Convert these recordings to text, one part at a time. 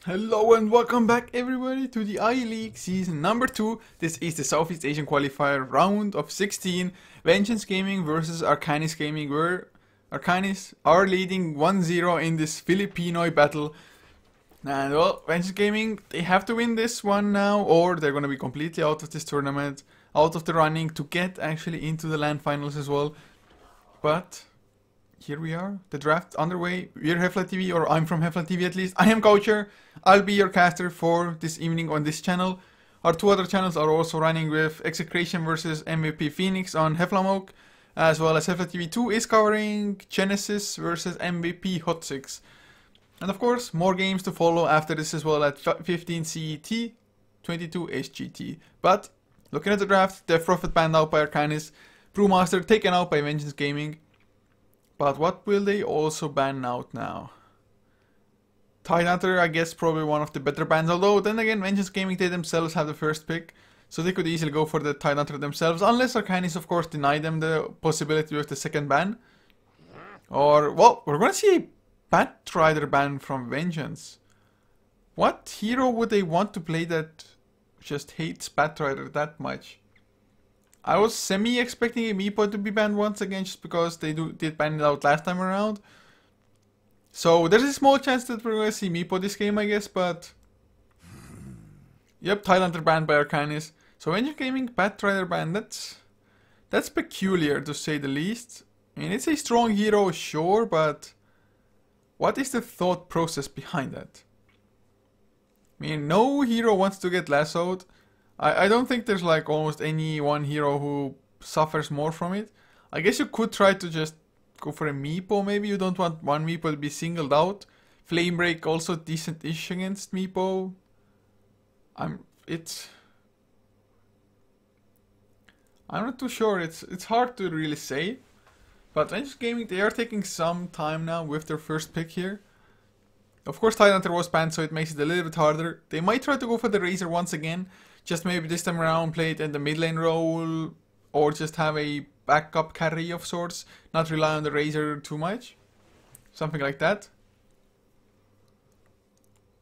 Hello and welcome back everybody to the I-League season number 2. This is the Southeast Asian qualifier round of 16. Vengeance Gaming versus Arcanys Gaming, where Arcanys are leading 1-0 in this Filipino battle. And well, Vengeance Gaming, they have to win this one now or they're going to be completely out of this tournament, out of the running to get actually into the LAN finals as well. But here we are, the draft underway. We're HeflaTV, or I'm from HeflaTV at least. I am Coacher. I'll be your caster for this evening on this channel. Our two other channels are also running with Execration versus MVP Phoenix on HeflaMoke, as well as HeflaTV 2 is covering Genesis versus MVP Hot 6. And of course, more games to follow after this as well at 15 CET, 22 SGT. But looking at the draft, Death Prophet banned out by Arcanys, Brewmaster taken out by Vengeance Gaming. But what will they also ban out now? Tidehunter, I guess, probably one of the better bans. Although, then again, Vengeance Gaming, they themselves have the first pick. So they could easily go for the Tidehunter themselves. Unless Arcanys, of course, deny them the possibility with the second ban. Or, well, we're going to see a Batrider ban from Vengeance. What hero would they want to play that just hates Batrider that much? I was semi-expecting a Meepo to be banned once again, just because they did ban it out last time around. So there's a small chance that we're going to see Meepo this game, I guess, but... Yep, Tidehunter banned by Arcanys. So when you're gaming Batrider ban, that's peculiar to say the least. I mean, it's a strong hero, sure, but... what is the thought process behind that? I mean, no hero wants to get lassoed. I don't think there's like almost any one hero who suffers more from it. I guess you could try to just go for a Meepo, maybe. You don't want one Meepo to be singled out. Flame Break also decent-ish against Meepo. I'm not too sure. It's hard to really say. But Vengeance Gaming, they are taking some time now with their first pick here. Of course, Tidehunter was banned, so it makes it a little bit harder. They might try to go for the Razor once again. Just maybe this time around play it in the mid lane role, or just have a backup carry of sorts, not rely on the Razor too much. Something like that.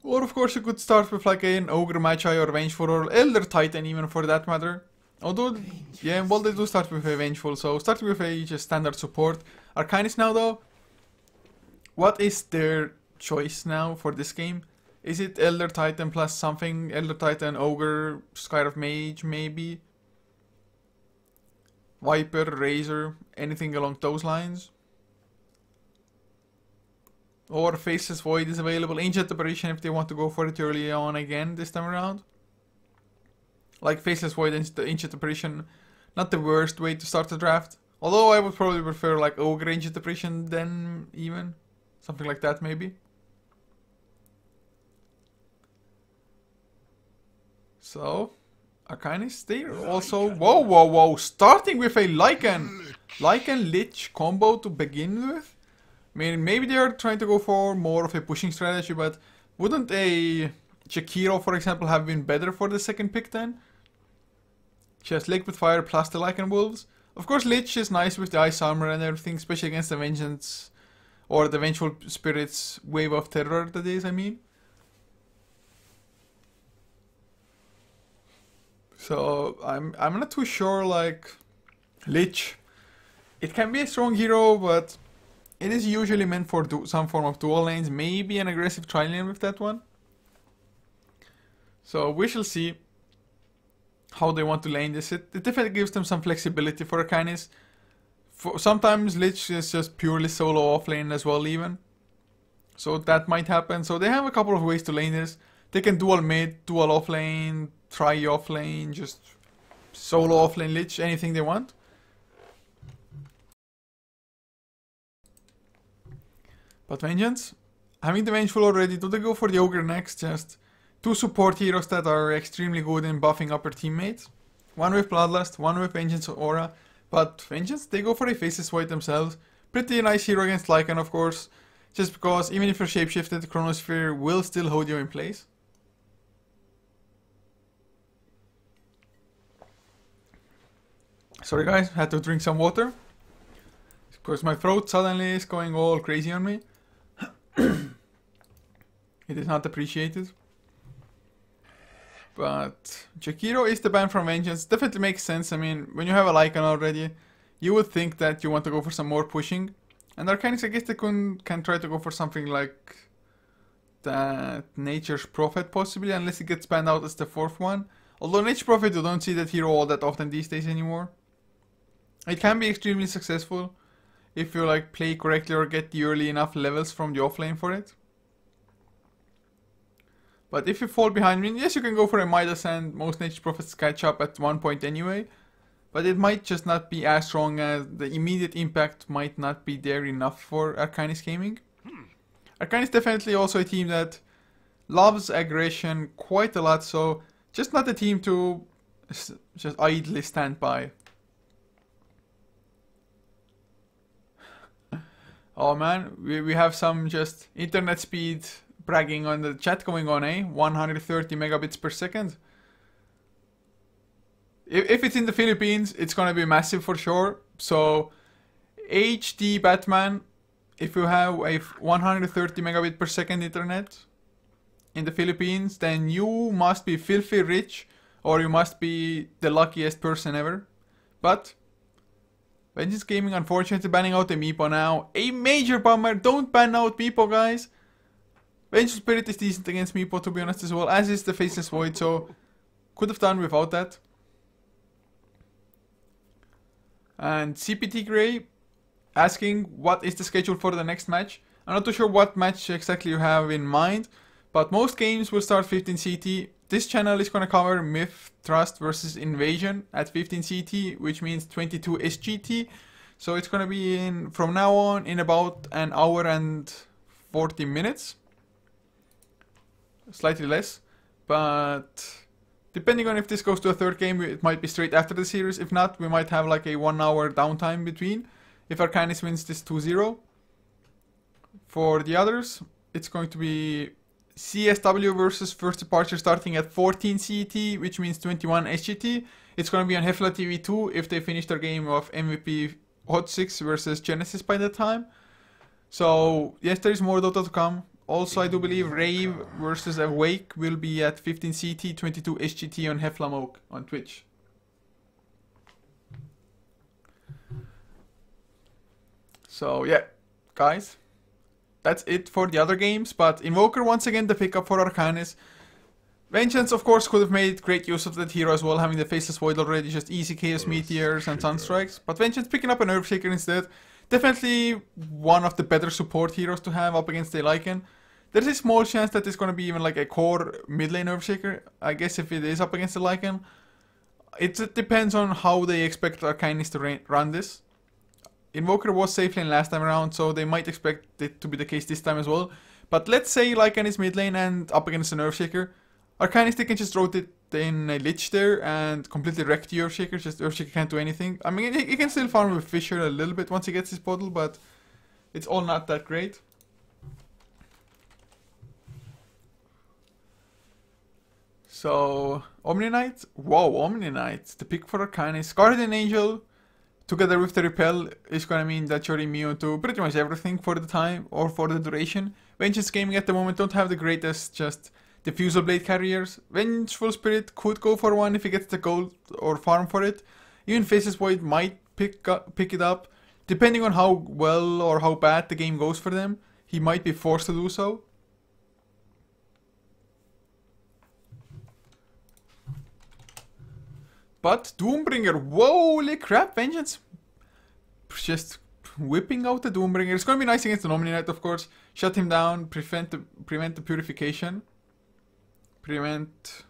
Or of course you could start with like an Ogre Magi or Vengeful or Elder Titan even for that matter. Although, yeah, well they do start with a Vengeful, so starting with a just standard support. Arcanys now though, what is their choice now for this game? Is it Elder Titan plus something? Elder Titan, Ogre, Sky of Mage, maybe? Viper, Razor, anything along those lines? Or Faceless Void is available. Ancient Apparition if they want to go for it early on again this time around. Like Faceless Void and the Ancient Apparition, not the worst way to start the draft. Although I would probably prefer like Ogre Ancient Apparition then even. Something like that maybe. So, Arcanys, they also... Whoa, starting with a Lycan Lich combo to begin with? I mean, maybe they are trying to go for more of a pushing strategy, but wouldn't a Jakiro, for example, have been better for the second pick then? Just Liquid Fire plus the Lycan Wolves. Of course, Lich is nice with the Ice Armor and everything, especially against the Vengeance, or the Vengeful Spirits Wave of Terror, that is, I mean. So, I'm not too sure, like, Lich. It can be a strong hero, but it is usually meant for some form of dual lanes, maybe an aggressive tri-lane with that one. So, we shall see how they want to lane this. It definitely gives them some flexibility for Arcanys. Sometimes Lich is just purely solo offlane as well even. So that might happen. So they have a couple of ways to lane this. They can dual mid, dual offlane, try offlane, just solo offlane Lich, anything they want. But Vengeance, having the Vengeful already, do they go for the Ogre next? Just two support heroes that are extremely good in buffing up their teammates. One with Bloodlust, one with Vengeance Aura. But Vengeance, they go for a Faceless Void themselves. Pretty nice hero against Lycan, of course. Just because even if you're shapeshifted, the Chronosphere will still hold you in place. Sorry guys, had to drink some water. Because my throat suddenly is going all crazy on me. It is not appreciated. But Jakiro is the ban from Vengeance. Definitely makes sense. I mean, when you have a Lycan already, you would think that you want to go for some more pushing. And Arcanys, I guess they can try to go for something like that Nature's Prophet possibly, unless it gets banned out as the fourth one. Although Nature's Prophet, you don't see that hero all that often these days anymore. It can be extremely successful if you like play correctly or get the early enough levels from the offlane for it. But if you fall behind, I mean, yes, you can go for a Midas and most Nature's Prophets catch up at one point anyway. But it might just not be as strong as the immediate impact might not be there enough for Arcanys Gaming. Arcanys definitely also a team that loves aggression quite a lot, so just not a team to just idly stand by. Oh man, we have some just internet speed bragging on the chat going on, eh? 130 megabits per second. If it's in the Philippines, it's gonna be massive for sure. So, HD Batman, if you have a 130 megabit per second internet in the Philippines, then you must be filthy rich, or you must be the luckiest person ever. But Vengeance Gaming unfortunately banning out the Meepo now. A major bummer. Don't ban out Meepo, guys. Vengeance Spirit is decent against Meepo, to be honest, as well, as is the Faceless Void, so could have done without that. And CPT Grey asking what is the schedule for the next match. I'm not too sure what match exactly you have in mind, but most games will start 15 CT. This channel is going to cover Myth, Trust versus Invasion at 15 CT, which means 22 SGT. So it's going to be in from now on in about an hour and 40 minutes. Slightly less, but depending on if this goes to a third game, it might be straight after the series. If not, we might have like a 1 hour downtime between if Arcanys wins this 2-0. For the others, it's going to be CSW versus First Departure starting at 14 CET, which means 21 SGT. It's going to be on HeflaTV 2 if they finish their game of MVP Hot 6 versus Genesis by that time. So, yes, there is more Dota to come. Also, I do believe Rave versus Awake will be at 15 CT, 22 SGT on HeflaMoke on Twitch. So, yeah, guys, that's it for the other games. But Invoker, once again, the pickup for Arcanys. Vengeance, of course, could have made great use of that hero as well, having the Faceless Void already, just easy Chaos Meteors and Sunstrikes. But Vengeance picking up an Earthshaker instead. Definitely one of the better support heroes to have up against a Lycan. There's a small chance that it's going to be even like a core mid lane Earthshaker, I guess, if it is up against the Lycan. It depends on how they expect Arcanys to run this. Invoker was safe lane last time around, so they might expect it to be the case this time as well. But let's say Lycan is mid lane and up against an Earthshaker. Arcanys, they can just rotate in a Lich there and completely wreck the Earthshaker. Just Earthshaker can't do anything. I mean, he can still farm with Fissure a little bit once he gets his bottle, but it's all not that great. So, Omni Knight. Wow, Omni Knight. The pick for Arcanys. Guardian Angel, together with the Repel, is gonna mean that you're immune to pretty much everything for the time, or for the duration. Vengeance Gaming at the moment don't have the greatest just Diffusal Blade carriers. Vengeful Spirit could go for one if he gets the gold or farm for it. Even Faceless Void might pick it up. Depending on how well or how bad the game goes for them, he might be forced to do so. But Doombringer, holy crap, Vengeance just whipping out the Doombringer. It's going to be nice against the Omni Knight, of course. Shut him down, prevent the purification. Prevent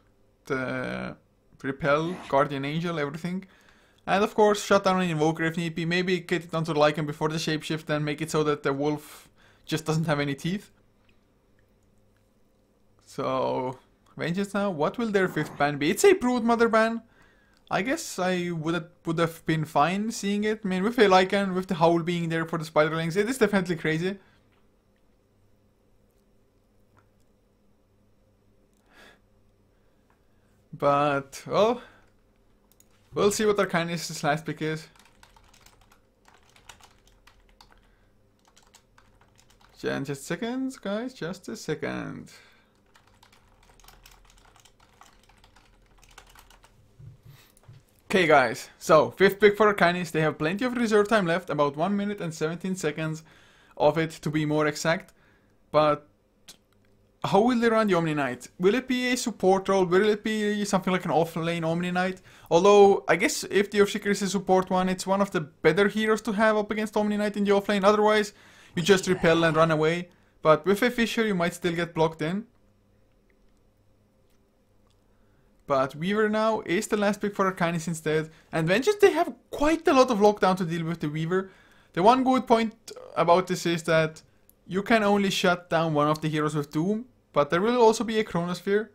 the Repel, Guardian Angel, everything. And of course, shut down an Invoker if need be. Maybe get it onto the Lycan before the shapeshift and make it so that the Wolf just doesn't have any teeth. So, Vengeance now. What will their 5th ban be? It's a Broodmother ban. I guess I would have been fine seeing it. I mean, with a Lycan, with the Howl being there for the Spiderlings, it is definitely crazy. But, well, we'll see what Arcanys' last pick is. Just seconds, guys, just a second. Okay guys, so 5th pick for Arcanys. They have plenty of reserve time left, about 1 minute and 17 seconds of it to be more exact. But how will they run the Omni Knight? Will it be a support role? Will it be something like an off-lane Omni Knight? Although, I guess if the Earthshaker is a support one, it's one of the better heroes to have up against Omni Knight in the offlane. Otherwise, you just repel and run away. But with a Fisher, you might still get blocked in. But Weaver now is the last pick for Arcanys instead. And Vengeance, they have quite a lot of lockdown to deal with the Weaver. The one good point about this is that you can only shut down one of the heroes with Doom. But there will also be a Chronosphere.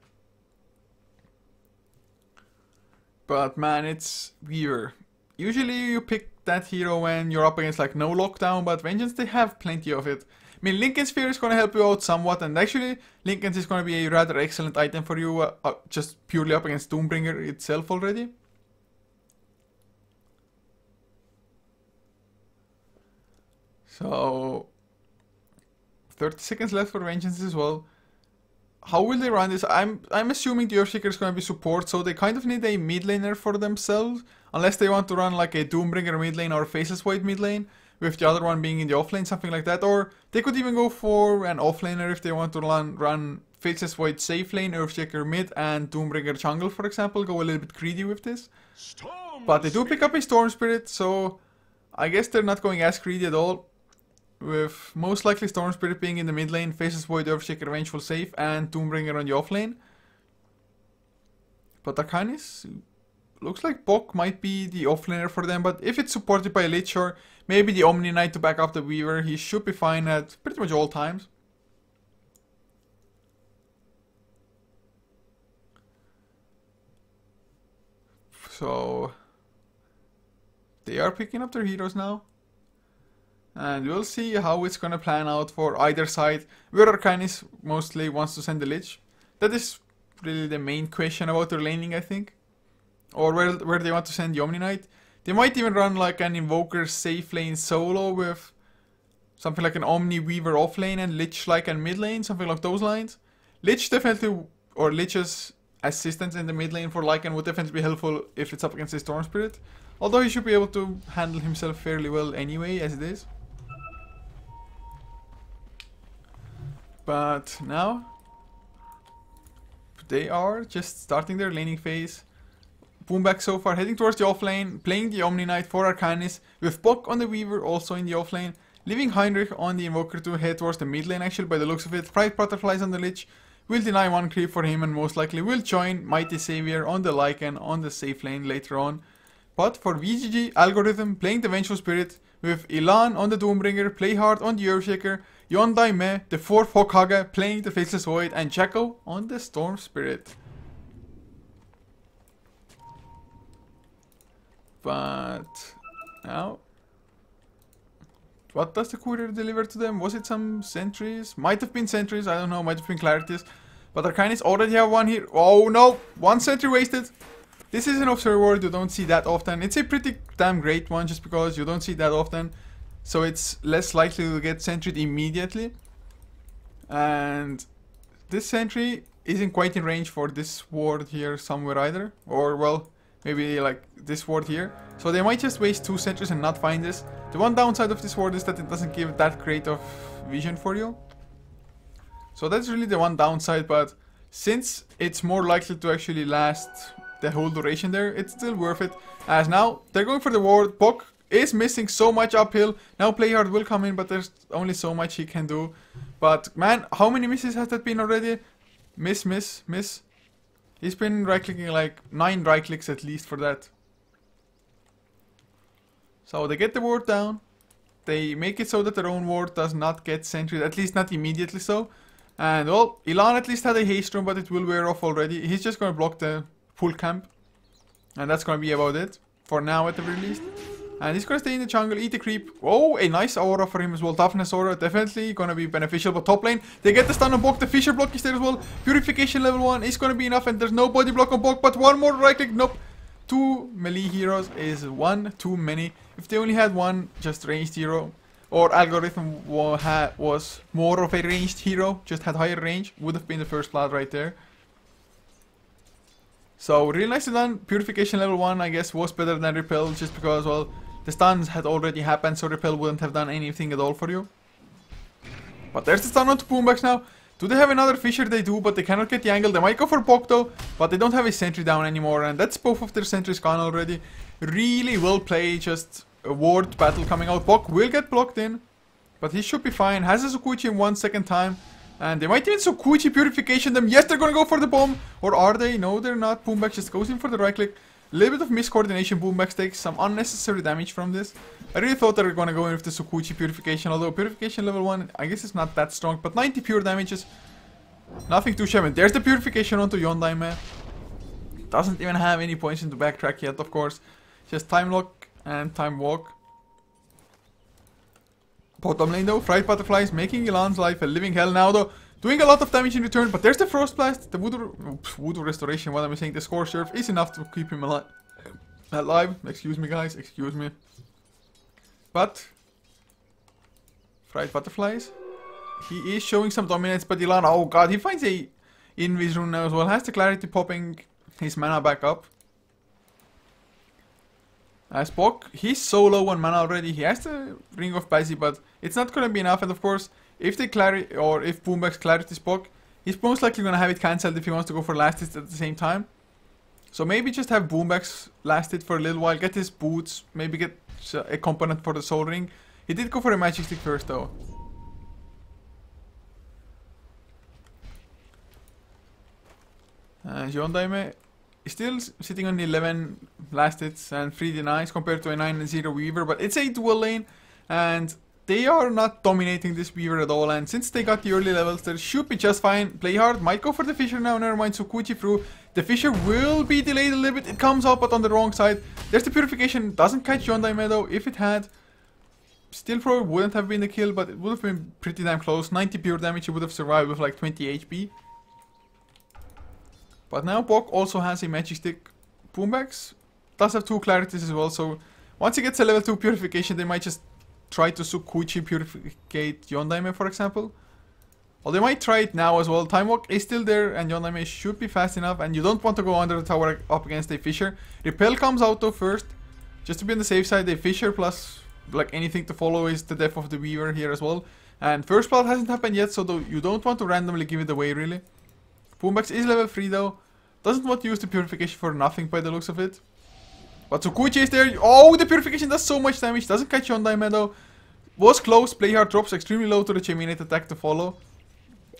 But man, it's Weaver. Usually you pick that hero when you're up against like no lockdown, but Vengeance, they have plenty of it. I mean, Lincoln Sphere is going to help you out somewhat, and actually Lincoln's is going to be a rather excellent item for you, just purely up against Doombringer itself already. So 30 seconds left for Vengeance as well. How will they run this? I'm assuming the Earthshaker is going to be support, so they kind of need a mid laner for themselves, unless they want to run like a Doombringer mid lane or a Faceless Void mid lane, with the other one being in the offlane, something like that. Or they could even go for an offlaner if they want to run Faceless Void safe lane, Earthshaker mid, and Doombringer jungle, for example. Go a little bit greedy with this. But they do pick up a Storm Spirit, so I guess they're not going as greedy at all. With most likely Storm Spirit being in the mid lane, Faceless Void, Earthshaker, Vengeful safe, and Doombringer on the offlane. But Arcanys, looks like Bok might be the offlaner for them, but if it's supported by a Lich or maybe the Omni Knight to back up the Weaver, he should be fine at pretty much all times. So they are picking up their heroes now. And we'll see how it's gonna plan out for either side. Where Arcanys mostly wants to send the Lich. That is really the main question about their laning, I think. Or where they want to send the Omni Knight. They might even run like an Invoker safe lane solo with something like an Omni Weaver off lane and Lich like and mid lane, something like those lines. Lich definitely, or Lich's assistance in the mid lane for Lycan would definitely be helpful if it's up against a Storm Spirit. Although he should be able to handle himself fairly well anyway, as it is. But now they are just starting their laning phase. Boomback so far heading towards the offlane, playing the Omni Knight for Arcanys, with Bok on the Weaver also in the offlane, leaving Heinrich on the Invoker to head towards the mid lane actually by the looks of it. Pride Butterflies on the Lich will deny one creep for him and most likely will join Mighty Savior on the Lycan on the safe lane later on. But for VGG, Algorithm playing the Vengeful Spirit with Ilan on the Doombringer, Playhard on the Earthshaker, Yondai Me, the 4th Hokage playing the Faceless Void, and Jacko on the Storm Spirit. But now, what does the courier deliver to them? Was it some sentries? Might have been sentries, I don't know, might have been clarities. But Arcanys already have one here. Oh no, one sentry wasted. This is an observer ward you don't see that often. It's a pretty damn great one just because you don't see that often. So it's less likely to get sentryed immediately. And this sentry isn't quite in range for this ward here somewhere either. Or well, maybe like this ward here. So they might just waste 2 sentries and not find this. The one downside of this ward is that it doesn't give that great of vision for you. So that's really the one downside, but since it's more likely to actually last the whole duration there, it's still worth it. As now, they're going for the ward. Bok is missing so much uphill. Now Playhard will come in, but there's only so much he can do. But man, how many misses has that been already? Miss, miss, miss. He's been right-clicking like 9 right-clicks at least for that. So they get the ward down. They make it so that their own ward does not get sentry, at least not immediately so. And well, Ilan at least had a haste room, but it will wear off already. He's just going to block the full camp. And that's going to be about it. For now at the very least. And he's going to stay in the jungle, eat the creep. Oh, a nice aura for him as well. Toughness aura, definitely going to be beneficial. But top lane, they get the stun on Bok. The Fisher block is there as well. Purification level 1 is going to be enough. And there's no body block on Bok. But one more right click. Nope. 2 melee heroes is one too many. If they only had one just ranged hero, or Algorithm was more of a ranged hero, just had higher range, would have been the first blood right there. So really nicely done. Purification level 1 I guess was better than Repel just because, well, the stuns had already happened, so Repel wouldn't have done anything at all for you. But there's the stun onto Boombax now. Do they have another Fisher? They do, but they cannot get the angle. They might go for Bok though, but they don't have a sentry down anymore, and that's both of their sentries gone already. Really well played, just a ward battle coming out. Bok will get blocked in, but he should be fine. Has a Sukuchi in 1 second time. And they might even Sukuchi Purification them. Yes, they're gonna go for the bomb. Or are they? No, they're not. Boombax just goes in for the right click. A little bit of miscoordination. Boombax takes some unnecessary damage from this. I really thought they were gonna go in with the Sukuchi Purification. Although Purification level 1, I guess it's not that strong. But 90 pure damage is nothing too shabby. There's the Purification onto Yondaime. Doesn't even have any points into backtrack yet, of course. Just time lock and time walk. Bottom lane though, Fried Butterflies making Elan's life a living hell now though. Doing a lot of damage in return, but there's the Frost Blast. The Voodoo Restoration, what am I saying? The Score Surf is enough to keep him alive. Excuse me guys, excuse me. But Fried Butterflies. He is showing some dominance, but Elan, oh god, he finds a Invis rune now as well. Has the Clarity popping his mana back up. As Bok, he's so low on mana already. He has the Ring of Bazzi, but it's not gonna be enough. And of course, if they if Boombax Clarity Bok, he's most likely gonna have it cancelled if he wants to go for last hit at the same time. So maybe just have Boombax last hit for a little while, get his boots, maybe get a component for the Soul Ring. He did go for a Magic Stick first though. Yondaime is still sitting on 11 last hits and 3 denies compared to a 9 and 0 Weaver, but it's a dual lane and they are not dominating this Weaver at all, and since they got the early levels, they should be just fine. Play hard, might go for the Fisher now, never mind, Sukuchi through. The Fisher will be delayed a little bit, it comes out but on the wrong side. There's the Purification, doesn't catch Yondaime though. If it had, still probably wouldn't have been the kill, but it would have been pretty damn close. 90 pure damage, he would have survived with like 20 HP. But now Bok also has a Magic Stick. Boombax does have 2 Clarities as well, so once he gets a level 2 Purification, they might just try to Sukuchi Purificate Yondaime, for example. Or they might try it now as well. Time Walk is still there, and Yondaime should be fast enough, and you don't want to go under the tower up against a Fisher. Repel comes out though first, just to be on the safe side. A Fisher plus like anything to follow is the death of the Weaver here as well. And First Blood hasn't happened yet, so you don't want to randomly give it away really. Boombax is level 3 though. Doesn't want to use the Purification for nothing by the looks of it. But Sukuchi is there. Oh, the Purification does so much damage. Doesn't catch Yondaime though. Was close. Play hard, drops extremely low to the Geminate attack to follow.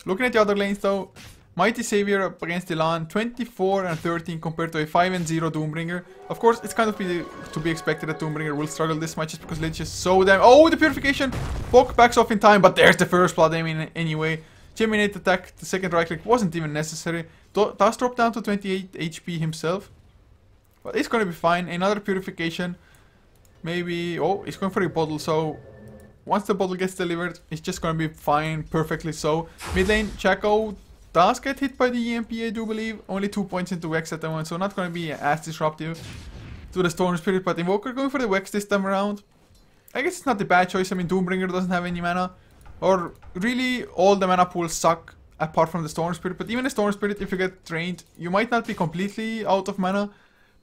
Looking at the other lanes though. Mighty Savior up against Elan. 24 and 13 compared to a 5 and 0 Doombringer. Of course, it's kind of to be expected that Doombringer will struggle this much just because Lich is so damn... Oh, the Purification! Bok backs off in time, but there's the First Blood anyway. Geminate attack, the second right click wasn't even necessary. Does drop down to 28 HP himself. But it's gonna be fine. Another Purification. Maybe... Oh, he's going for a bottle, so... Once the bottle gets delivered, it's just gonna be fine, perfectly so. Mid lane, Chaco does get hit by the EMP, I do believe. Only 2 points into Vex at the moment, so not gonna be as disruptive to the Storm Spirit. But Invoker going for the Vex this time around. I guess it's not the bad choice. I mean, Doombringer doesn't have any mana. Or really, all the mana pools suck apart from the Storm Spirit. But even the Storm Spirit, if you get drained, you might not be completely out of mana,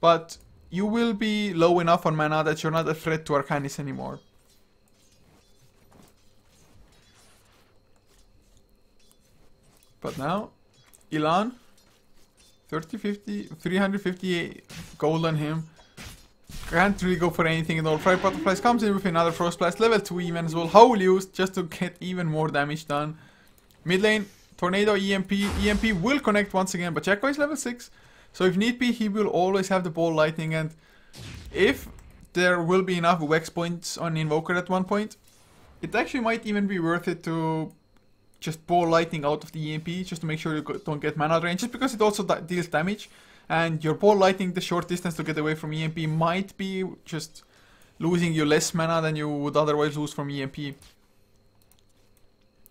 but you will be low enough on mana that you're not a threat to Arcanys anymore. But now, Elan, 350 gold on him. Can't really go for anything at all. Fried Butterflies comes in with another Frost Blast, level 2 even as well. Howl used just to get even more damage done. Mid lane, Tornado, EMP. EMP will connect once again, but Jacko is level 6. So if need be, he will always have the Ball Lightning. And if there will be enough Vex points on Invoker at one point, it actually might even be worth it to just Ball Lightning out of the EMP, just to make sure you don't get mana drain, just because it also deals damage. And your Ball Lightning the short distance to get away from EMP might be just losing you less mana than you would otherwise lose from EMP.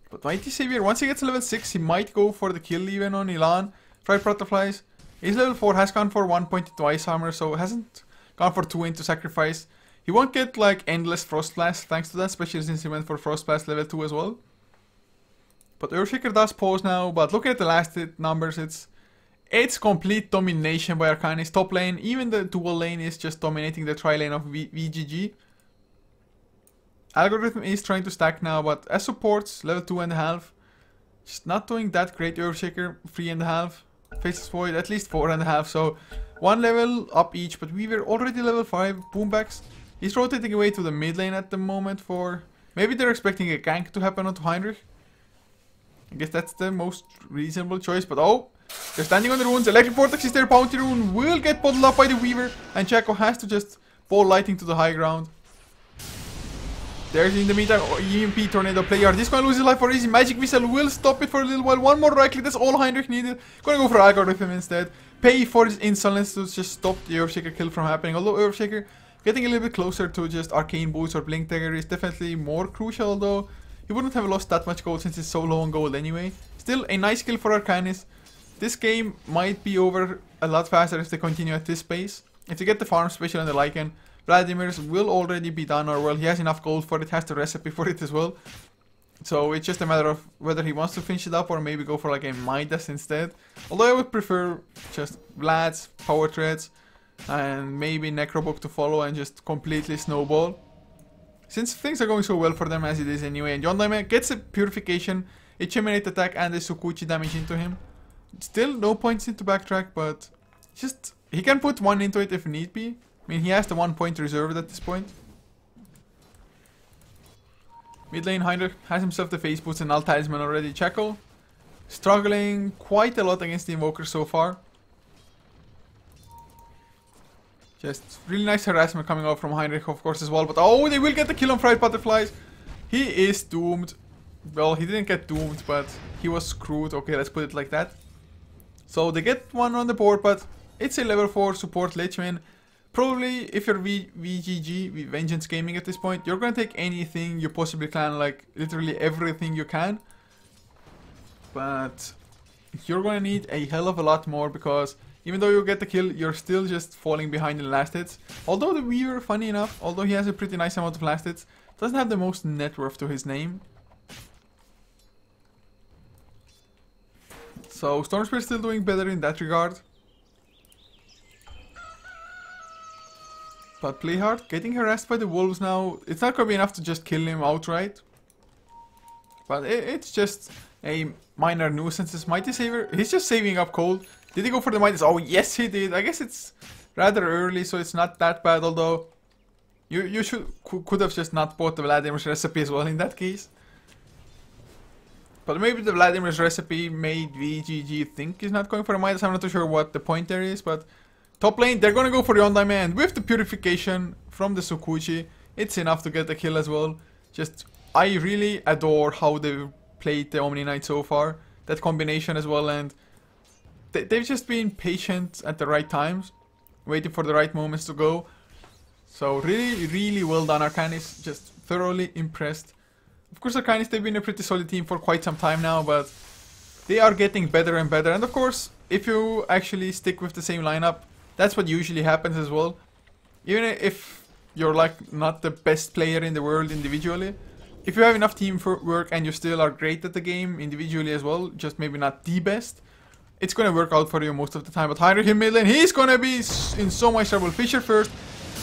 But Mighty Savior, once he gets level 6, he might go for the kill even on Elan. Fried Butterflies. He's level 4, has gone for 1 point into Ice Armor, so hasn't gone for 2 into Sacrifice. He won't get like endless Frost Blast thanks to that, especially since he went for Frost Blast level 2 as well. But Earthshaker does pause now, but looking at the last hit numbers, it's It's complete domination by Arcanys. Top lane, even the dual lane is just dominating the tri lane of VGG. Algorithm is trying to stack now, but as supports, level 2.5. Just not doing that great. Earthshaker, 3.5. Faceless Void, at least 4.5. So, 1 level up each, but we were already level 5. Boombacks. He's rotating away to the mid lane at the moment for... Maybe they're expecting a gank to happen onto Heinrich. I guess that's the most reasonable choice, but oh! They're standing on the runes. Electric Vortex is there. Bounty Rune will get bottled up by the Weaver. And Chaco has to just ball lighting to the high ground. There's in the meantime EMP Tornado player. This gonna lose his life for easy. Magic Missile will stop it for a little while. One more right click. That's all Heinrich needed. Gonna go for Algorithm instead. Pay for his insolence to just stop the Earthshaker kill from happening. Although Earthshaker getting a little bit closer to just Arcane Boots or Blink Dagger is definitely more crucial, though he wouldn't have lost that much gold since he's so low on gold anyway. Still a nice kill for Arcanys. This game might be over a lot faster if they continue at this pace. If they get the farm special and the Lycan, Vladimir's will already be done, or well, he has enough gold for it, has the recipe for it as well. So it's just a matter of whether he wants to finish it up or maybe go for like a Midas instead. Although I would prefer just Vlad's, Power Treads, and maybe Necrobook to follow and just completely snowball. Since things are going so well for them as it is anyway, and Yondaime gets a Purification, a Cheminate attack and a Sukuchi damage into him. Still no points into backtrack, but just he can put one into it if need be. I mean, he has the 1 point reserved at this point. Mid lane Heinrich has himself the face boots and Alt Talisman already. Chaco struggling quite a lot against the Invoker so far. Just really nice harassment coming out from Heinrich, of course, as well. But oh, they will get the kill on Fried Butterflies. He is doomed. Well, he didn't get doomed, but he was screwed. Okay, let's put it like that. So they get one on the board, but it's a level 4 support Lichwin. Probably, if you're VGG, Vengeance Gaming at this point, you're gonna take anything you possibly can, like literally everything you can. But you're gonna need a hell of a lot more, because even though you get the kill, you're still just falling behind in the last hits. Although the Weaver, funny enough, although he has a pretty nice amount of last hits, doesn't have the most net worth to his name. So Stormspear still doing better in that regard. But Playhard getting harassed by the wolves now. It's not gonna be enough to just kill him outright. But it's just a minor nuisance. This Mighty Saver, he's just saving up cold. Did he go for the Mighty? Oh yes he did. I guess it's rather early, so it's not that bad. Although you could have just not bought the Vladimir's recipe as well in that case. But maybe the Vladimir's recipe made VGG think he's not going for a Midas. I'm not too sure what the point there is, but top lane, they're gonna go for the Yondaime, and with the Purification from the Sukuchi, it's enough to get the kill as well. Just, I really adore how they've played the Omni Knight so far. That combination as well, and they've just been patient at the right times, waiting for the right moments to go. So really, really well done, Arcanys. Just thoroughly impressed. Of course, Arcanys, they've been a pretty solid team for quite some time now, but they are getting better and better. And of course, if you actually stick with the same lineup, that's what usually happens as well. Even if you're like not the best player in the world individually, if you have enough teamwork and you still are great at the game individually as well, just maybe not the best, it's gonna work out for you most of the time. But Heinrich in mid lane, he's gonna be in so much trouble. Fisher first,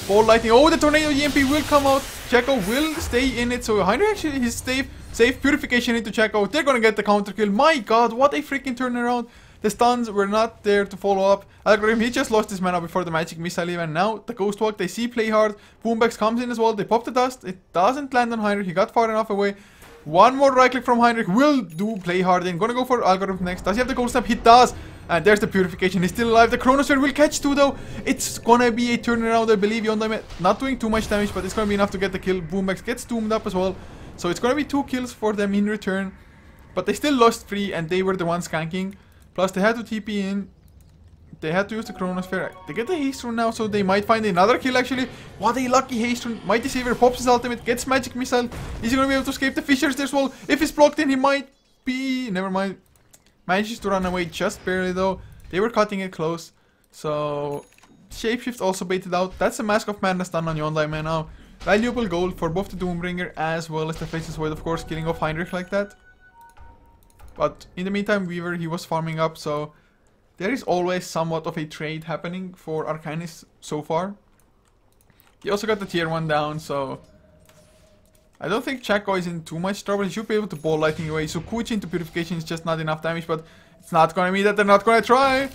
ball lightning. Oh, the Tornado EMP will come out. Chaco will stay in it. So Heinrich actually is safe. Purification into Chaco. They're gonna get the counter kill. My god, what a freaking turnaround. The stuns were not there to follow up. Algorithm, he just lost his mana before the Magic Missile even. Now, the Ghost Walk, they see play hard. Boombax comes in as well. They pop the dust. It doesn't land on Heinrich. He got far enough away. One more right click from Heinrich will do play hard in. Gonna go for Algorithm next. Does he have the Gold Snap? He does. And there's the Purification. He's still alive. The Chronosphere will catch too, though. It's gonna be a turnaround, I believe. Yondaime not doing too much damage, but it's gonna be enough to get the kill. Boombax gets doomed up as well. So it's gonna be 2 kills for them in return. But they still lost 3, and they were the ones ganking. Plus, they had to TP in. They had to use the Chronosphere. They get the Haste Rune now, so they might find another kill, actually. What a lucky Haste Rune. Mighty Saver pops his ultimate, gets Magic Missile. Is he going to be able to escape the Fissures there as well? If he's blocked in, he might be... Never mind. Manages to run away just barely, though. They were cutting it close. So, Shapeshift also baited out. That's a Mask of Madness done on Yondaime now. Valuable gold for both the Doombringer as well as the Faceless Void, of course, killing off Heinrich like that. But in the meantime, Weaver, he was farming up, so there is always somewhat of a trade happening for Arcanys so far. He also got the tier 1 down, so I don't think Chaco is in too much trouble. He should be able to ball lightning away. So Kuchi into purification is just not enough damage, but it's not gonna mean that they're not gonna try.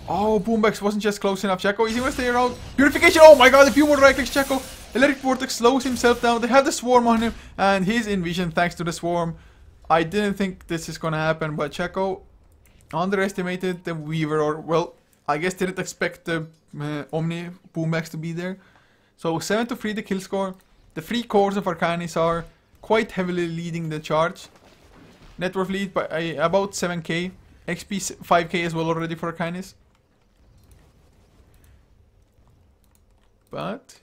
Oh, Boombax wasn't just close enough. Chaco, is he gonna stay around? Purification! Oh my god, a few more right clicks, Chaco. Electric Vortex slows himself down. They have the Swarm on him, and he's in vision thanks to the Swarm. I didn't think this is gonna happen, but Chaco underestimated the Weaver, or, well, I guess didn't expect the Omni Boombax to be there. So 7 to 3 the kill score. The 3 cores of Arcanys are quite heavily leading the charge. Net worth lead by about 7k. XP 5k as well already for Arcanys. But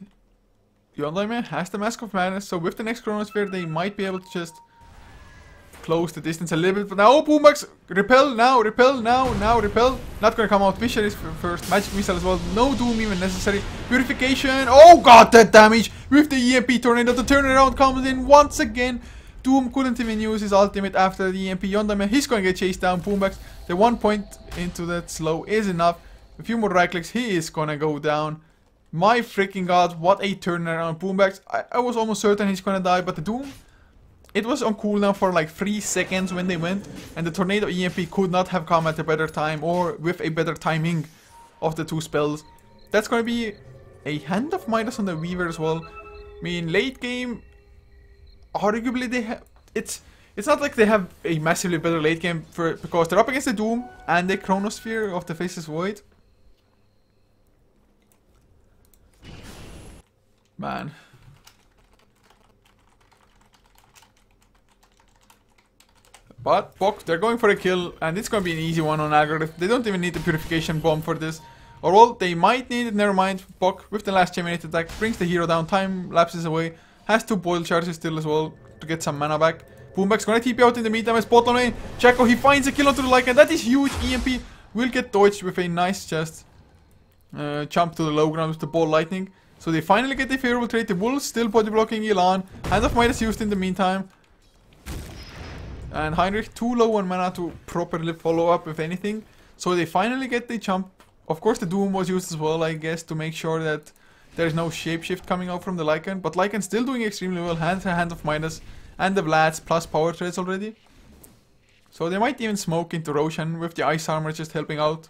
Yondaime has the Mask of Madness, so with the next Chronosphere they might be able to just close the distance a little bit. But now, Boombax! Repel now, repel now, repel. Not gonna come out. Fisher is first. Magic Missile as well. No Doom even necessary. Purification. Oh god, that damage! With the EMP Tornado, the turnaround comes in once again. Doom couldn't even use his ultimate after the EMP. Yondaime, he's gonna get chased down. Boombax, the 1 point into that slow is enough. A few more right clicks, he is gonna go down. My freaking god, what a turnaround. Boombax, I was almost certain he's gonna die, but the Doom, it was on cooldown for like 3 seconds when they went, and the Tornado EMP could not have come at a better time or with a better timing of the 2 spells. That's gonna be a Hand of Midas on the Weaver as well. I mean, late game, arguably they have, it's not like they have a massively better late game because they're up against the Doom and the Chronosphere of the Faceless Void. Man. But Bok, they're going for a kill, and it's gonna be an easy one on Algorithm. They don't even need the Purification Bomb for this. Or well, they might need it, never mind. Bok, with the last 10-minute attack, brings the hero down, time lapses away. Has 2 boil charges still as well to get some mana back. Boombax gonna TP out in the meantime as bot lane. Chaco, he finds a kill onto the Lycan. That is huge. EMP will get dodged with a nice just jump to the low ground with the ball lightning. So they finally get the favorable trade. The Wolves still body blocking Elan. Hand of Midas used in the meantime. And Heinrich too low on mana to properly follow up with anything. So they finally get the jump. Of course the Doom was used as well, I guess, to make sure that there's no shapeshift coming out from the Lycan. But Lycan still doing extremely well. Hand of Midas and the Vlads plus power threads already. So they might even smoke into Roshan with the Ice Armor just helping out.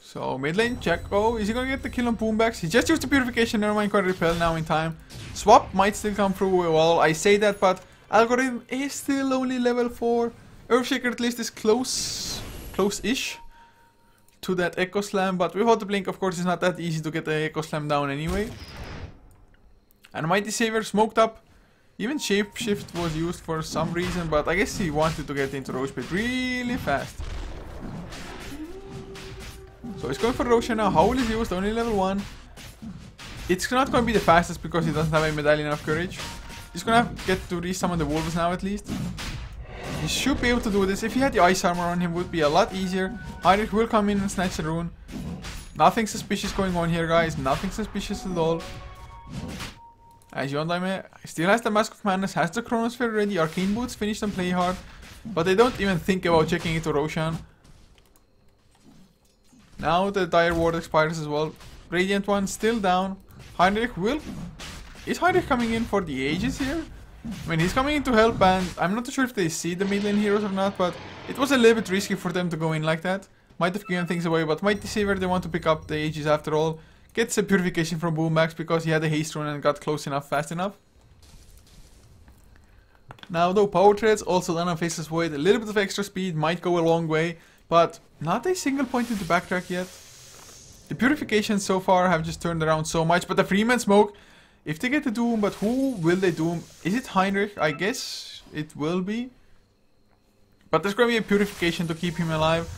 So mid lane, Chaco, is he gonna get the kill on Boombax? He just used the Purification, never mind, gonna repel now in time. Swap might still come through, well, I say that, but Algorithm is still only level 4. Earthshaker at least is close-ish to that Echo Slam, but without the Blink, of course, it's not that easy to get the Echo Slam down anyway. And Mighty Savior smoked up. Even Shapeshift was used for some reason, but I guess he wanted to get into Roche Pit really fast. So he's going for Roshan now. Howl is used, only level 1. It's not going to be the fastest because he doesn't have a Medallion of Courage. He's going to get to resummon the Wolves now at least. He should be able to do this. If he had the Ice Armor on him, it would be a lot easier. Heinrich will come in and snatch the rune. Nothing suspicious going on here, guys. Nothing suspicious at all. As Yondaime still has the Mask of Madness, has the Chronosphere ready. Arcane Boots finished and play hard. But they don't even think about checking into Roshan. Now the Dire Ward expires as well. Radiant one still down. Heinrich will... Is Heinrich coming in for the Aegis here? I mean, he's coming in to help, and I'm not too sure if they see the mid lane heroes or not, but it was a little bit risky for them to go in like that. Might have given things away, but Mighty Savior, they want to pick up the Aegis after all. Gets a Purification from Boombax because he had a haste rune and got close enough, fast enough. Now though, Power Threads also done on Faceless Void. A little bit of extra speed might go a long way, but not a single point into backtrack yet. The Purifications so far have just turned around so much, but the Freeman Smoke, if they get the Doom, but who will they Doom? Is it Heinrich? I guess it will be. But there's going to be a Purification to keep him alive.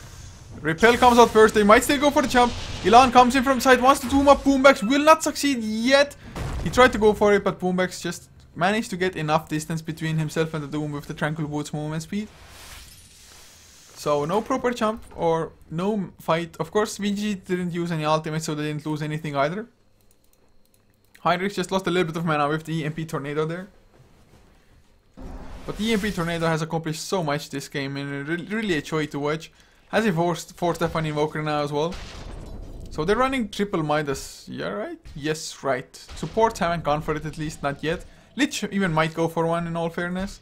Repel comes out first, they might still go for the jump. Elan comes in from side, wants to Doom up, Boombax will not succeed yet. He tried to go for it, but Boombax just managed to get enough distance between himself and the Doom with the Tranquil Boots movement speed. So no proper jump or no fight. Of course, VG didn't use any ultimate, so they didn't lose anything either. Heinrich just lost a little bit of mana with the EMP Tornado there. But the EMP Tornado has accomplished so much this game and really a joy to watch. Has a 4-step on Invoker now as well. So they're running triple Midas. Yeah, right? Yes, right. Supports haven't gone for it, at least not yet. Lich even might go for one in all fairness.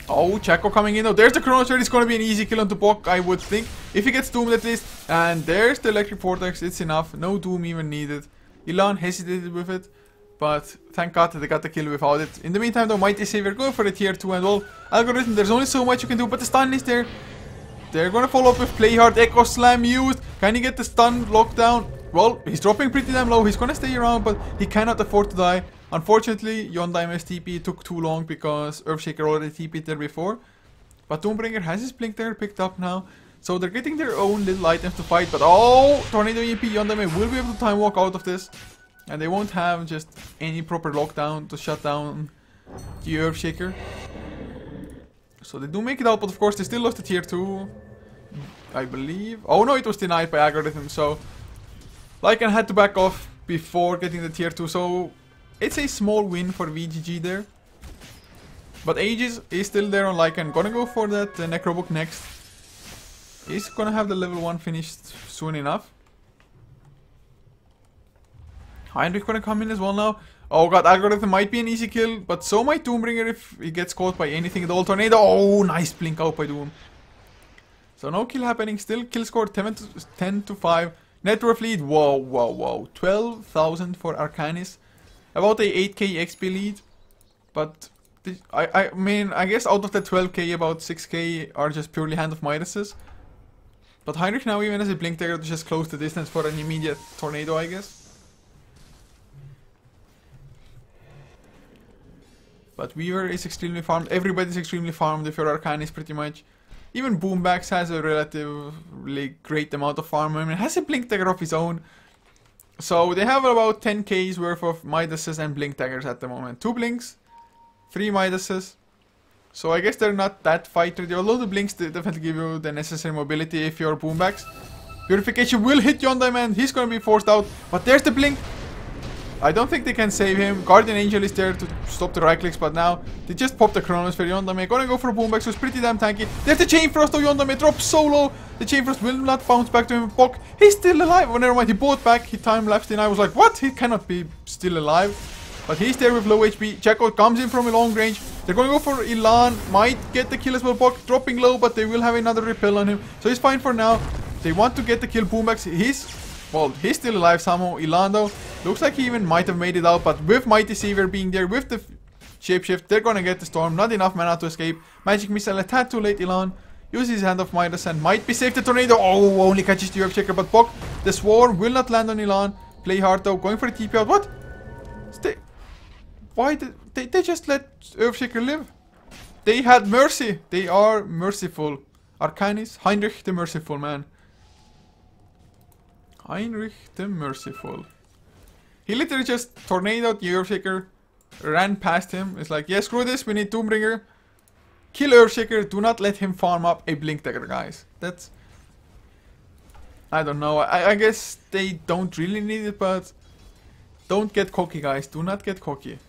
Oh, Chaco coming in though. There's the Chrono Trigger. It's going to be an easy kill on the Bok, I would think. If he gets doomed at least. And there's the Electric Vortex. It's enough. No doom even needed. Elan hesitated with it. But thank God that they got the kill without it. In the meantime though, Mighty Savior going for the tier 2 and well. Algorithm, there's only so much you can do. But the stun is there. They're going to follow up with Play Hard. Echo Slam used. Can he get the stun locked down? Well, he's dropping pretty damn low. He's going to stay around, but he cannot afford to die. Unfortunately, Yondaime's TP took too long because Earthshaker already TP'd there before. But Doombringer has his Blink Dagger picked up now. So they're getting their own little items to fight. But oh, Tornado EMP, Yondaime will be able to time walk out of this. And they won't have just any proper lockdown to shut down the Earthshaker. So they do make it out, but of course they still lost the tier 2. I believe. Oh no, it was denied by Algorithm. So Lycan had to back off before getting the tier 2. So it's a small win for VGG there. But Aegis is still there on Lycan. Gonna go for that Necrobook next. He's gonna have the level 1 finished soon enough. Heinrich gonna come in as well now. Oh god, Algorithm might be an easy kill, but so might Doombringer if he gets caught by anything at all. Tornado. Oh, nice blink out by Doom. So no kill happening. Still kill score 10 to 5. Net worth lead. Whoa, whoa, whoa. 12,000 for Arcanys. About a 8k XP lead. But I mean, I guess out of the 12k, about 6k are just purely Hand of Midases. But Heinrich now even has a Blink Dagger to just close the distance for an immediate Tornado, I guess. But Weaver is extremely farmed. Everybody's extremely farmed if you're Arcanys pretty much. Even Boombax has a relatively great amount of farm. I mean, has a Blink Dagger of his own. So they have about 10k's worth of Midases and Blink Daggers at the moment. 2 Blinks, 3 Midases. So I guess they're not that fight ready. Although the Blinks definitely give you the necessary mobility if you're Boombax. Purification will hit Yondai Man. He's gonna be forced out. But there's the Blink. I don't think they can save him. Guardian Angel is there to stop the right clicks, but now they just popped the Chronosphere. Yondame gonna go for a Boombax, who's pretty damn tanky. There's the Chain Frost, though. Yondame drops so low. The Chain Frost will not bounce back to him. Bok, he's still alive. Oh, never mind, he bought back. He time lapsed in. I was like, what? He cannot be still alive. But he's there with low HP. Jacko comes in from a long range. They're going to go for Elan. Might get the kill as well. Bok dropping low, but they will have another repel on him. So he's fine for now. They want to get the kill. Boombax, he's still alive somehow. Elan, though, looks like he even might have made it out. But with Mighty Savior being there, with the shapeshift, they're going to get the storm. Not enough mana to escape. Magic Missile a tad too late. Elan uses his Hand of Midas and might be safe. The Tornado, oh, only catches the Earthshaker. But Bok, the Swarm will not land on Elan. Play hard though, going for the TP out. What? Why did they just let Earthshaker live? They had mercy. They are merciful. Arcanys, Heinrich the Merciful, man. Heinrich the Merciful. He literally just tornadoed the Earthshaker, ran past him. It's like, yeah, screw this, we need Doombringer. Kill Earthshaker, do not let him farm up a Blink Dagger, guys. That's... I don't know, I guess they don't really need it, but... Don't get cocky, guys, do not get cocky.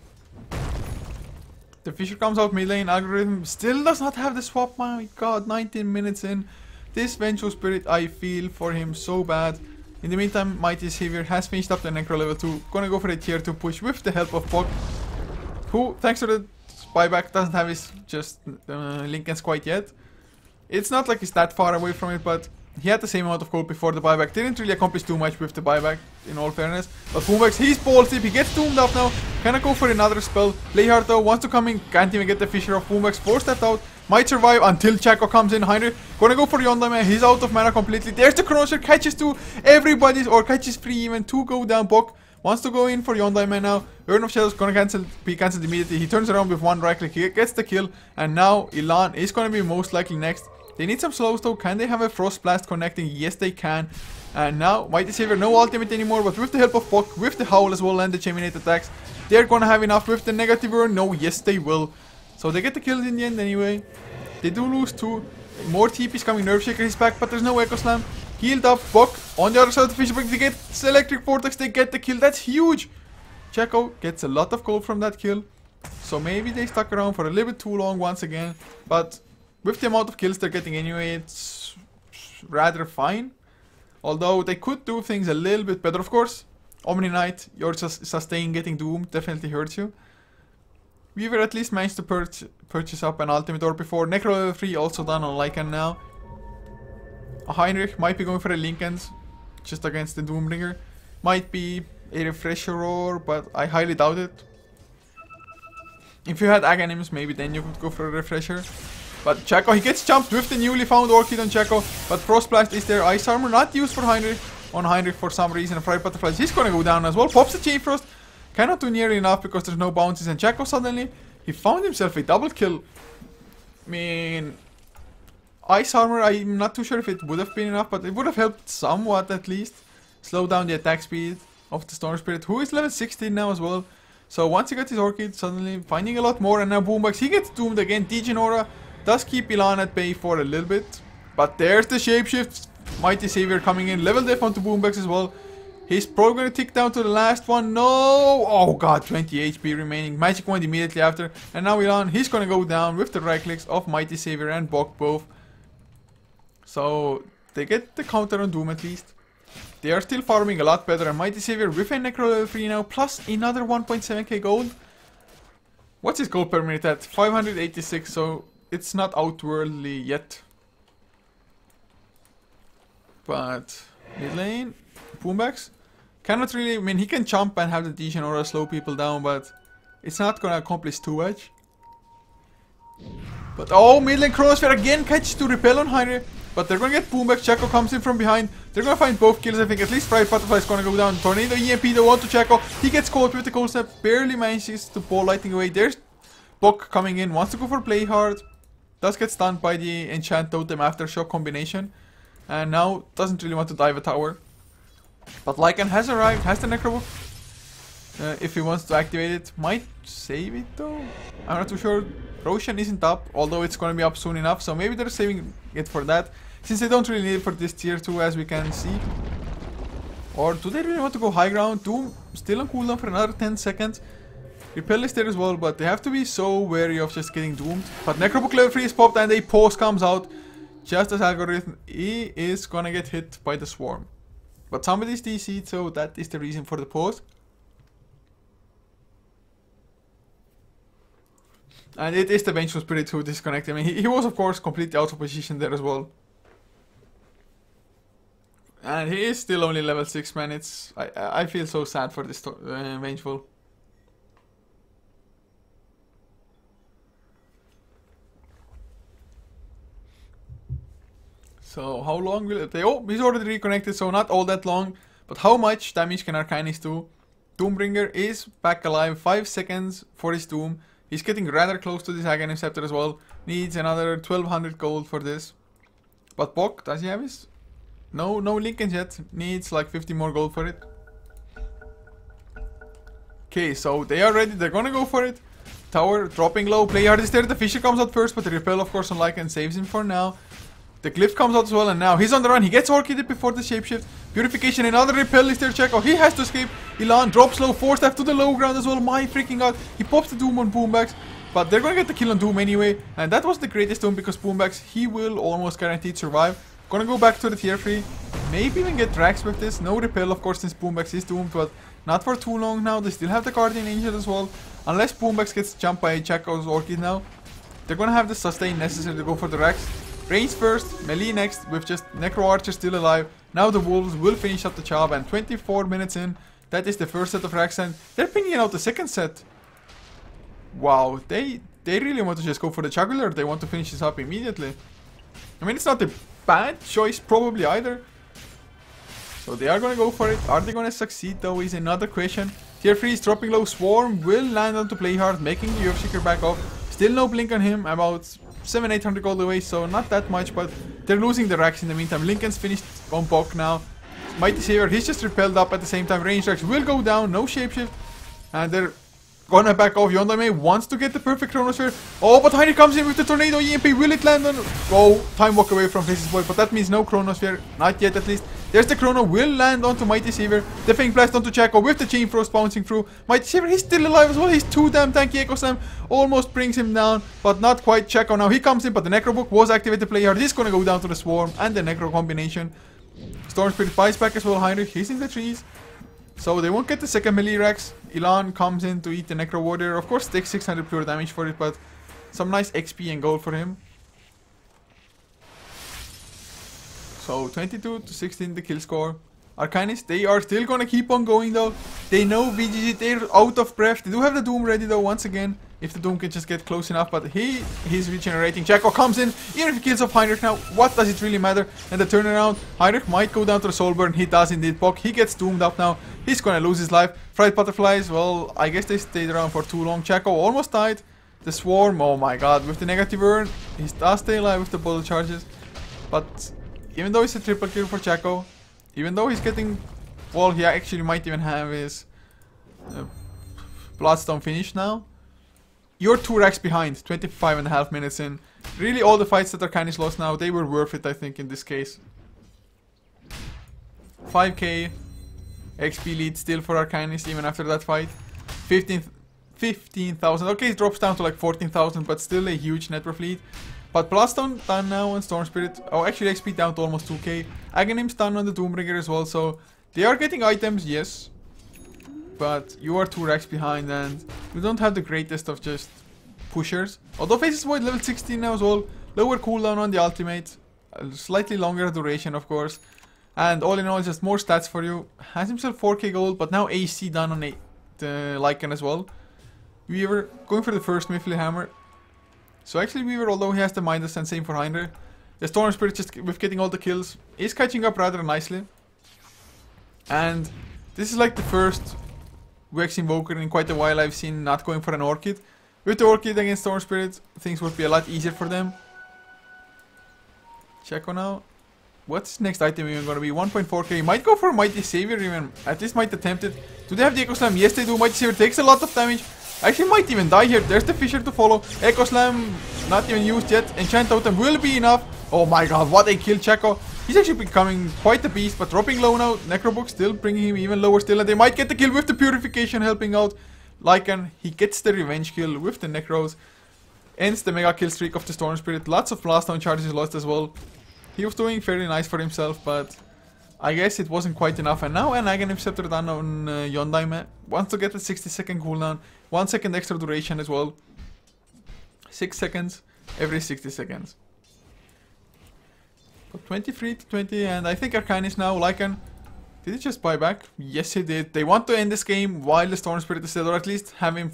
The Fisher comes out mid lane, Algorithm still does not have the swap, my god, 19 minutes in. This Vengeful Spirit, I feel for him so bad. In the meantime, Mighty Savior has finished up the Necro level 2. Gonna go for a tier 2 push with the help of Bok, who, thanks to the buyback, doesn't have his just Linken's quite yet. It's not like he's that far away from it, but he had the same amount of gold before the buyback. Didn't really accomplish too much with the buyback, in all fairness. But Boombax, he's ballsy. He gets doomed up now. Can I go for another spell? Playhard though wants to come in. Can't even get the Fisher off. Boombax forced that out. Might survive until Chaco comes in. Heinrich gonna go for Yondame. He's out of mana completely. There's the Chronosphere. Catches two. Everybody's, or catches three even. Two go down. Bok wants to go in for Yondame now. Urn of Shadows gonna be cancelled immediately. He turns around with one right click. He gets the kill. And now Elan is gonna be most likely next. They need some slows though. Can they have a Frost Blast connecting? Yes, they can. And now, Mighty Savior, no ultimate anymore, but with the help of Bok, with the Howl as well and the Chainminate attacks, they're gonna have enough with the negative urn. No, yes, they will. So they get the kills in the end anyway. They do lose two. More TP's coming. Nerve Shaker is back, but there's no Echo Slam. Healed up, Buck on the other side of the Fisher Break. They get Electric Vortex, they get the kill. That's huge. Checo gets a lot of gold from that kill. So maybe they stuck around for a little bit too long once again. But with the amount of kills they're getting anyway, it's rather fine. Although they could do things a little bit better, of course. Omni Knight, your sustain getting doomed definitely hurts you. Weaver at least managed to purchase up an ultimate or before. Necro level 3 also done on Lycan now. Heinrich might be going for a Linken's just against the Doombringer. Might be a refresher or, but I highly doubt it. If you had Arcanys, maybe then you could go for a refresher. But Checo, he gets jumped with the newly found Orchid on Checo. But Frost Blast is there. Ice Armor not used for Heinrich. On Heinrich for some reason. And Fried Butterflies, he's gonna go down as well. Pops the Chain Frost. Cannot do nearly enough because there's no bounces. And Checo suddenly, he found himself a double kill. I mean, Ice Armor, I'm not too sure if it would have been enough. But it would have helped somewhat at least. Slow down the attack speed of the Storm Spirit. Who is level 16 now as well. So once he got his Orchid, suddenly finding a lot more. And now Boombox, he gets doomed again. Degenora does keep Elan at bay for a little bit. But there's the Shapeshift. Mighty Savior coming in. Level def onto Boombox as well. He's probably going to tick down to the last one. No! Oh god, 20 HP remaining. Magic Wand immediately after. And now Elan, he's going to go down with the right clicks of Mighty Savior and Bok both. So they get the counter on Doom at least. They are still farming a lot better. And Mighty Savior with a Necro level 3 now. Plus another 1.7k gold. What's his gold per minute at? 586. So it's not outworldly yet. But mid lane, Boombox cannot really, I mean, he can jump and have the Degen Aura slow people down, but it's not gonna accomplish too much. But oh, mid lane Chronosphere again catches to repel on Heinrich, but they're gonna get Boombox. Checo comes in from behind. They're gonna find both kills, I think. At least Fried Butterfly is gonna go down. Tornado EMP, they want to Checo. He gets caught with the cold snap, barely manages to ball lighting away. There's Bok coming in, wants to go for play hard. Does get stunned by the enchant totem aftershock combination. And now doesn't really want to dive a tower. But Lycan has arrived, has the Necrobook. If he wants to activate it, might save it though. I'm not too sure. Roshan isn't up, although it's going to be up soon enough. So maybe they're saving it for that. Since they don't really need it for this tier 2 as we can see. Or do they really want to go high ground? Doom still on cooldown for another 10 seconds. Repel is there as well, but they have to be so wary of just getting doomed. But Necrobook level 3 is popped and a pause comes out. Just as Algorithm, he is gonna get hit by the Swarm. But somebody's DC'd, so that is the reason for the pause. And it is the Vengeful Spirit who disconnected. I mean, he was of course completely out of position there as well. And he is still only level 6, man. It's I feel so sad for this Vengeful. So how long will it take? Oh, he's already reconnected, so not all that long. But how much damage can Arcanys do? Doombringer is back alive. 5 seconds for his Doom. He's getting rather close to this Aghanim Scepter as well. Needs another 1200 gold for this. But Bok, does he have his? No Lincolns yet. Needs like 50 more gold for it. Okay, so they are ready. They're gonna go for it. Tower dropping low. Play hard is there. The Fisher comes out first, but the repel of course on Lycan saves him for now. The Glyph comes out as well, and now he's on the run. He gets Orchided before the Shapeshift. Purification, another repel is there, Checo. He has to escape. Elan drops low, forced F to the low ground as well. My freaking god. He pops the Doom on Boombox. But they're gonna get the kill on Doom anyway. And that was the greatest Doom because Boombox, he will almost guaranteed survive. Gonna go back to the tier 3. Maybe even get Drax with this. No repel, of course, since Boombox is doomed, but not for too long now. They still have the Guardian Angel as well. Unless Boombox gets jumped by Checo's Orchid now. They're gonna have the sustain necessary to go for the Rex. Range first, melee next, with just Necro Archer still alive. Now the Wolves will finish up the job, and 24 minutes in, that is the first set of racks, and they're pinging out the second set. Wow, they really want to just go for the jugular. They want to finish this up immediately. I mean, it's not a bad choice probably either. So they are going to go for it. Are they going to succeed though is another question. Tier 3 is dropping low. Swarm will land on to play hard, making the Earthshaker back off. Still no blink on him, about 700-800 gold away, so not that much, but they're losing the racks in the meantime. Lincoln's finished on Bok now. Mighty Savior, he's just repelled up at the same time. Range racks will go down, no Shapeshift. And they're gonna back off. Yondaime wants to get the perfect Chronosphere. Oh, but Heinrich comes in with the Tornado EMP. Will it land on... Oh, time walk away from Faces Boy, but that means no Chronosphere. Not yet, at least. There's the Chrono. Will land onto Mighty Saver. The Fang Blast onto Chaco with the Chain Frost bouncing through. Mighty Saver, he's still alive as well. He's too damn tanky. Echo Slam almost brings him down, but not quite. Chaco now, he comes in, but the Necro Book was activated. Play hard. He's gonna go down to the Swarm and the Necro combination. Storm Spirit buys back as well. Heinrich, he's in the trees. So they won't get the second melee Rex. Elan comes in to eat the Necro Warrior. Of course, takes 600 pure damage for it, but some nice XP and gold for him. So 22 to 16 the kill score. Arcanys, they are still gonna keep on going though. They know VGG, they're out of breath. They do have the Doom ready though once again. If the Doom can just get close enough, but he's regenerating. Chaco comes in, even if he kills off Heinrich now, what does it really matter? And the turnaround, Heinrich might go down to the Soul Burn. He does indeed poke. He gets doomed up now. He's gonna lose his life. Fried Butterflies, well, I guess they stayed around for too long. Chaco almost died. The Swarm, oh my god, with the negative urn, he does stay alive with the bottle charges. But even though it's a triple kill for Chaco, even though he's getting, well, he actually might even have his Bloodstone finish now. You're 2 racks behind, 25.5 minutes in. Really, all the fights that Arcanys lost now, they were worth it, I think, in this case. 5k XP lead still for Arcanys, even after that fight. 15,000. Okay, it drops down to like 14,000, but still a huge net worth lead. But Bloodstone done now on Storm Spirit. Oh, actually XP down to almost 2k. Aghanim's done on the Doombringer as well, so they are getting items, yes. But you are 2 racks behind and you don't have the greatest of just pushers. Although Faces Void level 16 now as well. Lower cooldown on the ultimate. A slightly longer duration, of course. And all in all, just more stats for you. Has himself 4k gold, but now AC done on the Lycan as well. Weaver going for the first Miffley Hammer. So actually Weaver, although he has the Midas and same for Heinrich, the Storm Spirit just with getting all the kills is catching up rather nicely. And this is like the first Vex Invoker in quite a while I've seen not going for an Orchid. With the Orchid against Storm Spirit, things would be a lot easier for them. Checo now. What's next item even gonna be? 1.4k. Might go for Mighty Savior even. At least might attempt it. Do they have the Echo Slam? Yes they do. Mighty Savior takes a lot of damage. Actually might even die here. There's the Fisher to follow. Echo Slam not even used yet. Enchant Totem will be enough. Oh my god, what a kill, Chaco. He's actually becoming quite a beast, but dropping low now. Necrobook still bringing him even lower still, and they might get the kill with the Purification helping out. Lycan, he gets the revenge kill with the Necros. Ends the mega kill streak of the Storm Spirit. Lots of blast down charges lost as well. He was doing fairly nice for himself, but I guess it wasn't quite enough. And now an Aghanim Scepter done on Yondaime. Wants to get the 60-second cooldown. 1 second extra duration as well. 6 seconds every 60 seconds. But 23 to 20, and I think Arcanys now, Lycan. Did he just buy back? Yes, he did. They want to end this game while the Storm Spirit is dead, or at least have him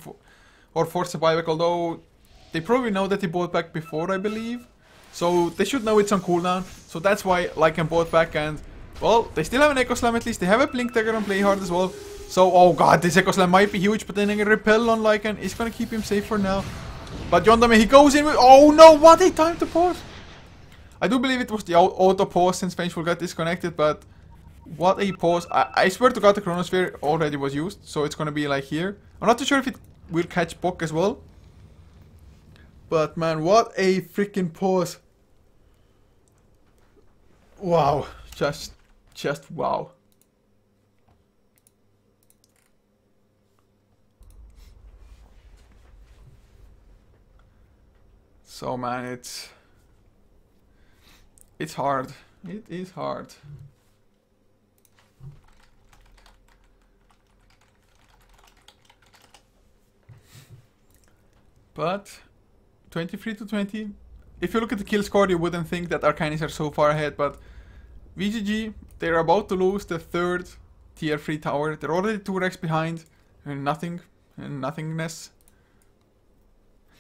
or force a buyback, although they probably know that he bought back before, I believe. So they should know it's on cooldown. So that's why Lycan bought back, and well, they still have an Echo Slam at least. They have a Blink Dagger on Play Hard as well. So, oh god, this Echo Slam might be huge, but then a Repel on Lycan is gonna keep him safe for now. But Yondaime, he goes in with... Oh no, what a time to pause! I do believe it was the auto pause since Vengeful got disconnected, but what a pause. I swear to god the Chronosphere already was used, so it's gonna be like here. I'm not too sure if it will catch Puck as well. But man, what a freaking pause. Wow, just wow. So man, it's hard. It is hard. But 23 to 20. If you look at the kill score, you wouldn't think that Arcanys are so far ahead, but VGG, they're about to lose the 3rd tier 3 tower. They're already 2 racks behind and nothingness.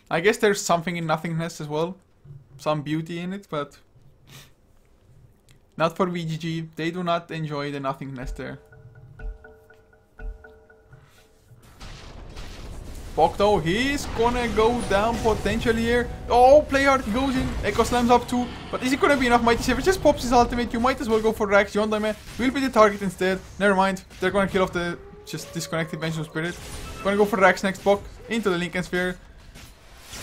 I guess there's something in nothingness as well. Some beauty in it, but not for VGG. They do not enjoy the nothingness there. Bokdo, he's gonna go down potentially here. Oh, Play Hard, he goes in. Echo Slams up too. But is it gonna be enough? Mighty Saver just pops his ultimate. You might as well go for Rax. Yondaime will be the target instead. Never mind. They're gonna kill off the just disconnected Vengeful Spirit. Gonna go for Rax next block into the Lincoln Sphere.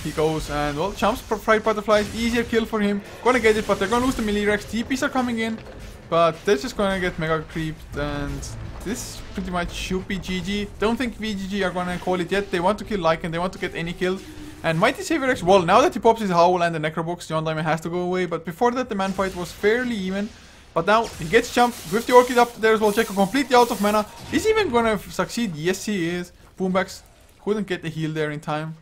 He goes and, well, jumps for Fright Butterflies. Easier kill for him. Gonna get it, but they're gonna lose the melee Rex. TPs are coming in, but they're just gonna get mega creeped, and this pretty much should be GG. Don't think VGG are gonna call it yet. They want to kill Lycan. They want to get any kills. And Mighty Savior Rex, well, now that he pops his Howl and the Necrobox, John Diamond has to go away. But before that, the man fight was fairly even. But now he gets jumped with the Orchid up there as well. Checo completely out of mana. Is he even gonna succeed? Yes, he is. Boombacks couldn't get the heal there in time.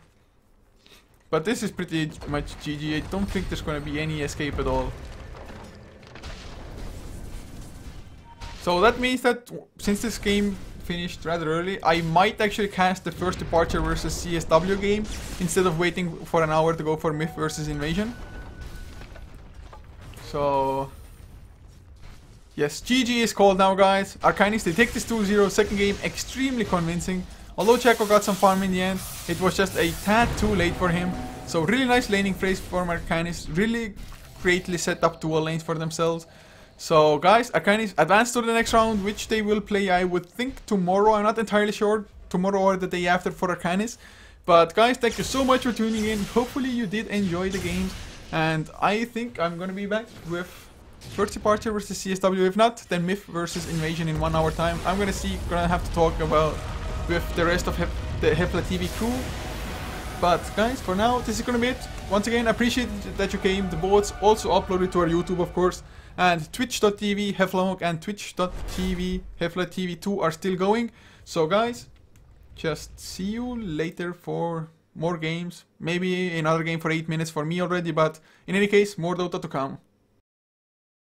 But this is pretty much GG. I don't think there's gonna be any escape at all. So that means that since this game finished rather early, I might actually cast the first departure versus CSW game instead of waiting for an hour to go for Myth versus Invasion. So yes, GG is called now, guys. Arcanys, they take this 2-0. Second game, extremely convincing. Although Checo got some farm in the end, it was just a tad too late for him. So really nice laning phase for Arcanys. Really greatly set up dual lanes for themselves. So guys, Arcanys advance to the next round, which they will play, I would think, tomorrow. I'm not entirely sure, tomorrow or the day after for Arcanys. But guys, thank you so much for tuning in. Hopefully you did enjoy the games. And I think I'm gonna be back with first departure versus CSW. If not, then Myth versus Invasion in 1 hour time. I'm gonna have to talk about with the rest of the HeflaTV crew. But guys, for now, this is gonna be it. Once again, I appreciate that you came. The boards also uploaded to our YouTube, of course. And twitch.tv HeflaMock and twitch.tv HeflaTV2 are still going. So guys, just see you later for more games. Maybe another game for 8 minutes for me already, but in any case, more Dota to come.